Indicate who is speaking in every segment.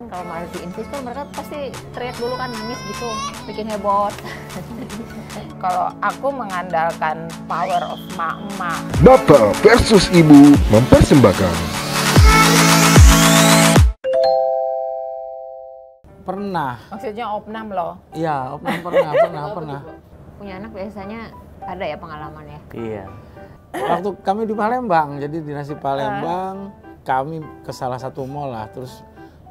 Speaker 1: Kalau mau diinfus kan mereka pasti teriak dulu kan, nangis gitu, bikin heboh. Kalau aku mengandalkan power of mak-mak.
Speaker 2: Bapak versus Ibu mempersembahkan.
Speaker 3: Pernah.
Speaker 1: Maksudnya opnam loh.
Speaker 3: Iya, pernah.
Speaker 1: Punya anak biasanya ada ya pengalaman ya?
Speaker 4: Iya.
Speaker 3: Waktu kami di Palembang, jadi dinas di Palembang, kami ke salah satu mall lah, terus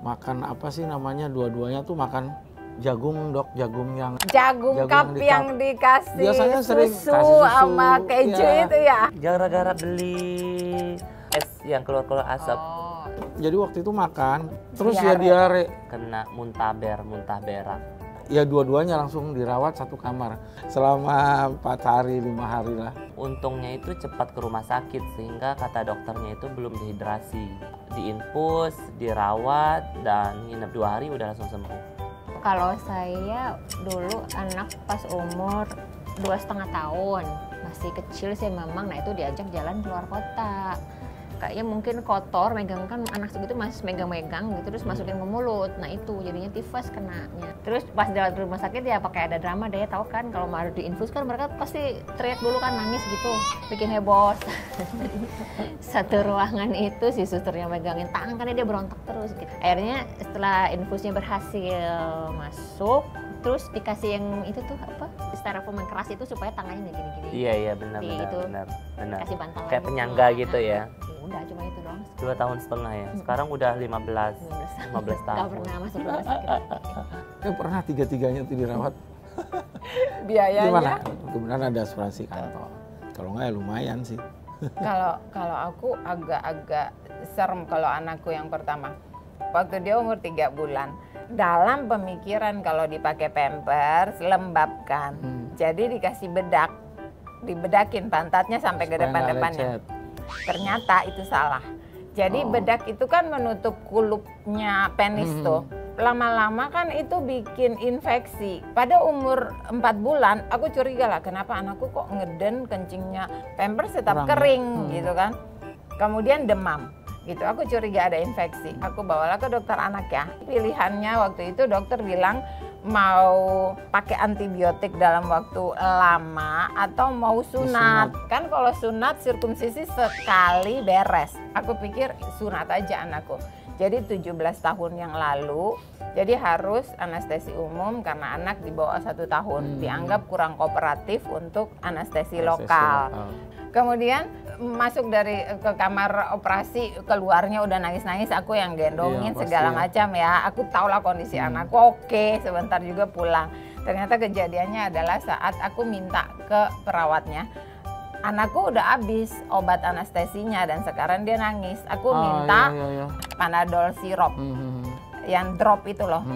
Speaker 3: makan apa sih namanya, dua-duanya tuh makan jagung jagung
Speaker 1: Jagung cup yang dikasih
Speaker 3: biasanya sering
Speaker 1: susu
Speaker 3: kasih susu
Speaker 1: sama keju
Speaker 3: ya.
Speaker 1: itu ya?
Speaker 4: Gara-gara beli es yang keluar asap,
Speaker 1: Oh.
Speaker 3: Jadi waktu itu makan, terus
Speaker 1: Diare.
Speaker 3: ya diare.
Speaker 4: kena muntah berak.
Speaker 3: Ya dua-duanya langsung dirawat satu kamar selama 4 hari 5 hari lah.
Speaker 4: Untungnya itu cepat ke rumah sakit sehingga kata dokternya itu belum dehidrasi. Diinfus, dirawat, dan nginep 2 hari udah langsung sembuh.
Speaker 1: Kalau saya dulu anak pas umur 2,5 tahun, masih kecil sih memang, nah itu diajak jalan keluar kota. Kayaknya mungkin kotor, megang kan anak segitu masih megang-megang gitu, terus masukin ke mulut. Nah itu jadinya tifus kenanya. Terus pas di rumah sakit ya pakai ada drama deh, tahu kan kalau mau diinfus kan mereka pasti teriak dulu kan, nangis gitu, bikin heboh. Satu ruangan itu si susternya megangin tangan karena dia berontak terus gitu. Akhirnya setelah infusnya berhasil masuk, terus dikasih yang itu tuh apa, styrofoam yang keras itu supaya tangannya nggak gini-gini.
Speaker 4: Iya benar.
Speaker 1: Kasih bantalan
Speaker 4: Kayak
Speaker 1: gitu.
Speaker 4: penyangga gitu ya.
Speaker 1: Udah cuma itu doang.
Speaker 4: 2,5 tahun ya. Sekarang udah 15 tahun.
Speaker 1: Gak pernah masuk rumah sakit.
Speaker 3: Pernah tiga-tiganya tuh dirawat.
Speaker 1: Biayanya?
Speaker 3: Gimana? Kemudian ada asuransi kantor. Kalau nggak ya lumayan sih.
Speaker 5: Kalau aku agak-agak serem kalau anakku yang pertama. Waktu dia umur 3 bulan. Dalam pemikiran kalau dipakai pampers, lembabkan. Jadi dikasih bedak. Dibedakin pantatnya sampai ke
Speaker 3: Supaya nggak
Speaker 5: depan-depannya.
Speaker 3: lecet.
Speaker 5: Ternyata itu salah. Jadi bedak itu kan menutup kulupnya penis tuh. Lama-lama kan itu bikin infeksi. Pada umur 4 bulan aku curiga lah kenapa anakku kok ngeden, kencingnya pampers tetap
Speaker 3: Kurang,
Speaker 5: kering gitu kan. Kemudian demam gitu. Aku curiga ada infeksi. Aku bawalah ke dokter anak ya. Pilihannya waktu itu dokter bilang mau pakai antibiotik dalam waktu lama atau mau sunat. Kan kalau sunat sirkumsisi sekali beres. Aku pikir sunat aja anakku. Jadi 17 tahun yang lalu, jadi harus anestesi umum karena anak di bawah 1 tahun. Dianggap kurang kooperatif untuk anestesi lokal. Kemudian masuk dari ke kamar operasi, keluarnya udah nangis-nangis, aku yang gendongin segala macam ya. Aku tahu lah kondisi anakku, oke, sebentar juga pulang. Ternyata kejadiannya adalah saat aku minta ke perawatnya, anakku udah habis obat anestesinya dan sekarang dia nangis. Aku minta Panadol sirop yang drop itu loh.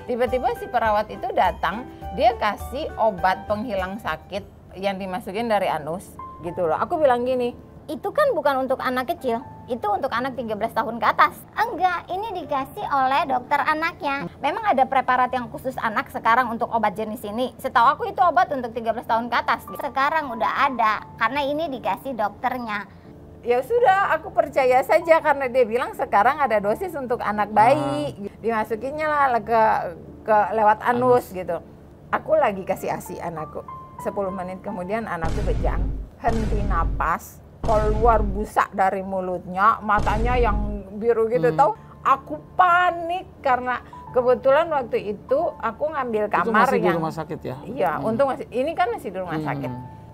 Speaker 5: Tiba-tiba si perawat itu datang, dia kasih obat penghilang sakit yang dimasukin dari anus gitu loh. Aku bilang gini,
Speaker 6: Itu kan bukan untuk anak kecil, itu untuk anak 13 tahun ke atas. Enggak, ini dikasih oleh dokter anaknya. Memang ada preparat yang khusus anak sekarang untuk obat jenis ini. Setahu aku itu obat untuk 13 tahun ke atas. Sekarang udah ada, karena ini dikasih dokternya.
Speaker 5: ya sudah aku percaya saja karena dia bilang sekarang ada dosis untuk anak bayi. Dimasukinnya lah ke lewat anus gitu. Aku lagi kasih ASI anakku. 10 menit kemudian anakku bejang, henti napas, keluar busa dari mulutnya, matanya yang biru gitu tahu. Aku panik karena kebetulan waktu itu aku ngambil kamar
Speaker 3: itu masih
Speaker 5: yang
Speaker 3: di rumah sakit ya?
Speaker 5: Iya, untung masih ini kan masih di rumah sakit.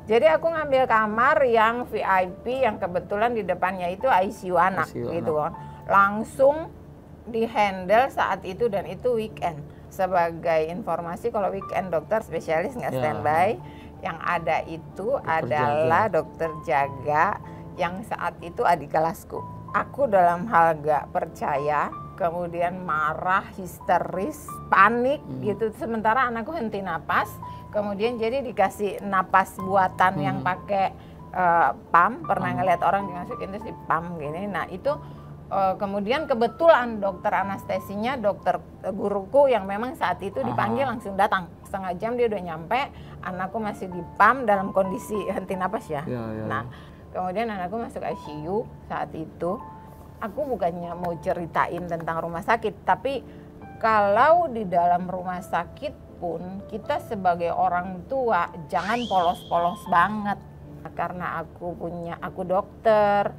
Speaker 5: Jadi aku ngambil kamar yang VIP yang kebetulan di depannya itu ICU anak gitu kan. Langsung dihandle saat itu dan itu weekend. Sebagai informasi kalau weekend dokter spesialis nggak standby, yang ada itu adalah dokter jaga yang saat itu adik kelasku. Aku dalam hal gak percaya, kemudian marah, histeris, panik gitu. Sementara anakku henti napas, kemudian jadi dikasih napas buatan yang pakai pam. Pernah ngeliat orang dimasukin terus di pam gini. Nah itu kemudian kebetulan dokter anestesinya, dokter guruku yang memang saat itu dipanggil langsung datang. Setengah jam dia udah nyampe, anakku masih di pam dalam kondisi henti napas ya. Nah kemudian anakku masuk ICU saat itu. aku bukannya mau ceritain tentang rumah sakit, tapi kalau di dalam rumah sakit pun kita sebagai orang tua jangan polos-polos banget. Karena aku dokter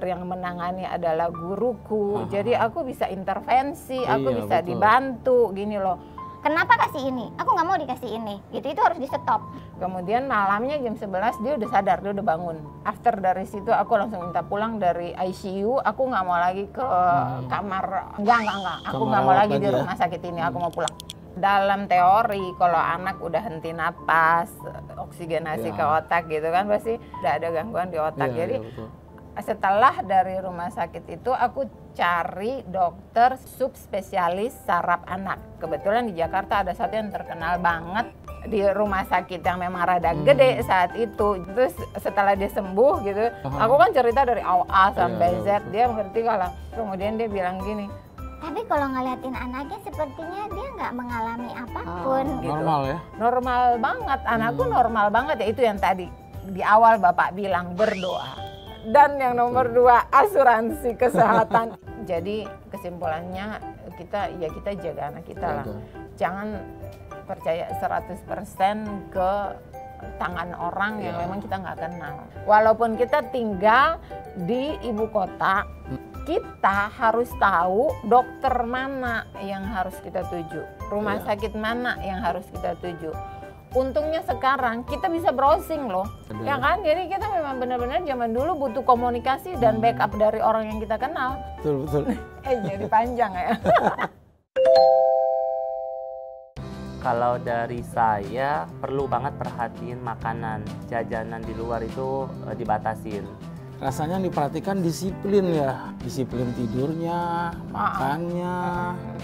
Speaker 5: yang menangani adalah guruku. Jadi aku bisa intervensi, aku bisa
Speaker 3: betul.
Speaker 5: dibantu gini loh.
Speaker 6: Kenapa kasih ini? Aku nggak mau dikasih ini. Gitu, itu harus di stop.
Speaker 5: Kemudian malamnya jam 11 dia udah sadar, dia udah bangun. After dari situ aku langsung minta pulang dari ICU. Aku nggak mau lagi ke kamar. Enggak. Aku nggak mau lagi di rumah sakit ini. Aku mau pulang. Dalam teori kalau anak udah henti napas, oksigenasi ke otak gitu kan, pasti udah ada gangguan di otak. Jadi setelah dari rumah sakit itu aku cari dokter subspesialis saraf anak. Kebetulan di Jakarta ada satu yang terkenal banget di rumah sakit yang memang rada gede saat itu. Terus setelah dia sembuh gitu, aku kan cerita dari A sampai Z, dia mengerti kalau kemudian dia bilang gini,
Speaker 6: Tapi kalau ngeliatin anaknya sepertinya dia nggak mengalami apapun.
Speaker 5: gitu.
Speaker 3: Normal ya?
Speaker 5: Normal banget, anakku normal banget ya, itu yang tadi di awal Bapak bilang, berdoa. Dan yang nomor 2, asuransi kesehatan. Jadi kesimpulannya kita jaga anak kita lah. Jangan percaya 100% ke tangan orang yang memang kita nggak kenal. Walaupun kita tinggal di ibu kota, kita harus tahu dokter mana yang harus kita tuju, rumah sakit mana yang harus kita tuju. Untungnya sekarang kita bisa browsing loh, ya kan? Jadi kita memang benar-benar zaman dulu butuh komunikasi dan backup dari orang yang kita kenal.
Speaker 3: Betul.
Speaker 5: Jadi panjang ya.
Speaker 4: Kalau dari saya perlu banget perhatiin makanan, jajanan di luar itu dibatasin.
Speaker 3: Rasanya diperhatikan disiplin ya, disiplin tidurnya, makannya,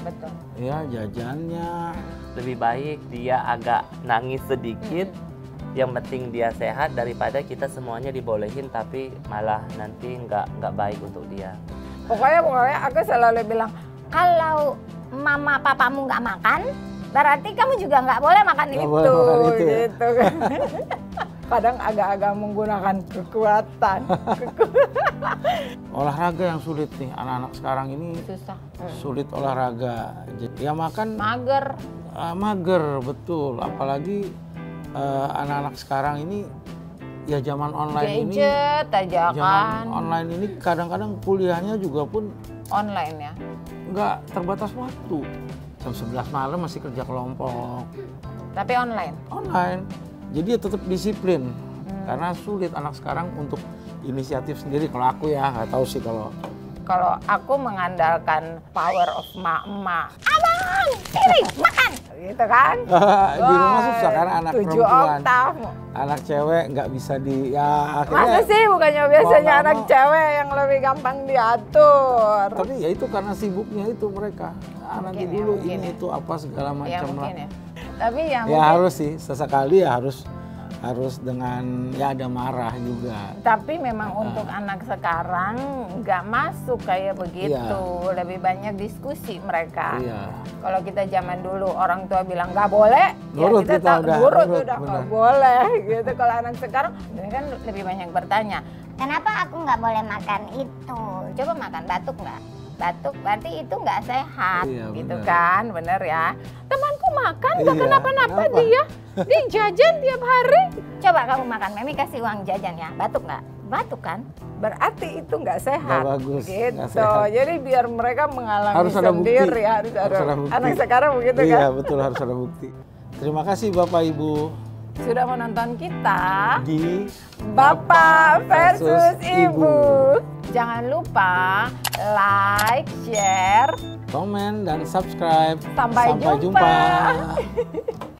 Speaker 5: Betul.
Speaker 3: ya jajannya.
Speaker 4: Lebih baik dia agak nangis sedikit, yang penting dia sehat daripada kita semuanya dibolehin tapi malah nanti nggak baik untuk dia.
Speaker 5: Pokoknya aku selalu bilang,
Speaker 6: Kalau mama papamu nggak makan, berarti kamu juga nggak boleh makan
Speaker 3: Nggak
Speaker 6: itu.
Speaker 3: boleh makan itu ya?
Speaker 5: gitu kan. Kadang agak-agak menggunakan kekuatan.
Speaker 3: Olahraga yang sulit nih, anak-anak sekarang ini
Speaker 5: Susah.
Speaker 3: sulit olahraga. Ya makan
Speaker 5: Mager.
Speaker 3: mager, betul. Apalagi anak-anak sekarang ini ya zaman online ini,
Speaker 5: Gadget aja
Speaker 3: zaman
Speaker 5: kan.
Speaker 3: online ini kadang-kadang kuliahnya juga pun
Speaker 5: Online ya.
Speaker 3: nggak terbatas waktu. Jam 11 malam masih kerja kelompok
Speaker 5: Tapi online.
Speaker 3: online. Jadi ya tetap disiplin karena sulit anak sekarang untuk inisiatif sendiri. Kalau aku ya nggak tahu sih
Speaker 5: Kalau aku mengandalkan power of emak-emak.
Speaker 6: Abang, sini makan.
Speaker 5: Gitu kan.
Speaker 3: di rumah susah karena anak
Speaker 5: 7
Speaker 3: perempuan,
Speaker 5: oktav.
Speaker 3: anak cewek nggak bisa ya akhirnya.
Speaker 5: Masa sih bukannya biasanya
Speaker 3: mau nggak
Speaker 5: anak
Speaker 3: mau.
Speaker 5: cewek yang lebih gampang diatur.
Speaker 3: Tapi ya itu karena sibuknya itu mereka. Nanti
Speaker 5: Mungkin ya,
Speaker 3: dulu
Speaker 5: mungkin
Speaker 3: ini
Speaker 5: ya.
Speaker 3: itu apa segala
Speaker 5: Ya
Speaker 3: macam lah.
Speaker 5: mungkin ya. Tapi ya
Speaker 3: Ya
Speaker 5: mungkin.
Speaker 3: harus sih sesekali ya harus dengan ya ada marah juga.
Speaker 5: Tapi memang untuk anak sekarang nggak masuk kayak begitu.
Speaker 3: Iya.
Speaker 5: Lebih banyak diskusi mereka.
Speaker 3: Iya.
Speaker 5: Kalau kita zaman dulu orang tua bilang nggak boleh,
Speaker 3: Nurut
Speaker 5: ya kita
Speaker 3: kita
Speaker 5: tahu
Speaker 3: udah,
Speaker 5: nurut
Speaker 3: nurut,
Speaker 5: udah nggak
Speaker 3: benar.
Speaker 5: boleh gitu. Kalau anak sekarang dia kan lebih banyak bertanya.
Speaker 6: Kenapa aku nggak boleh makan itu? Coba makan batuk nggak? Batuk berarti itu nggak sehat,
Speaker 3: Iya,
Speaker 5: gitu
Speaker 3: benar.
Speaker 5: kan, bener ya. Temanku makan nggak
Speaker 3: Iya,
Speaker 5: kenapa-napa
Speaker 3: kenapa?
Speaker 5: dia jajan tiap hari.
Speaker 6: Coba kamu makan, Memi kasih uang jajan ya. Batuk nggak? Batuk kan?
Speaker 5: Berarti itu nggak sehat,
Speaker 3: Nggak bagus,
Speaker 5: gitu.
Speaker 3: nggak sehat.
Speaker 5: Jadi biar mereka mengalami
Speaker 3: Harus ada bukti.
Speaker 5: sendiri, harus ada
Speaker 3: bukti.
Speaker 5: anak sekarang begitu
Speaker 3: Iya
Speaker 5: kan.
Speaker 3: betul, harus ada bukti. Terima kasih Bapak Ibu
Speaker 5: Sudah menonton kita.
Speaker 3: di
Speaker 5: Bapak versus Ibu. Jangan lupa like, share.
Speaker 3: komen dan subscribe.
Speaker 5: Sampai jumpa.
Speaker 3: jumpa.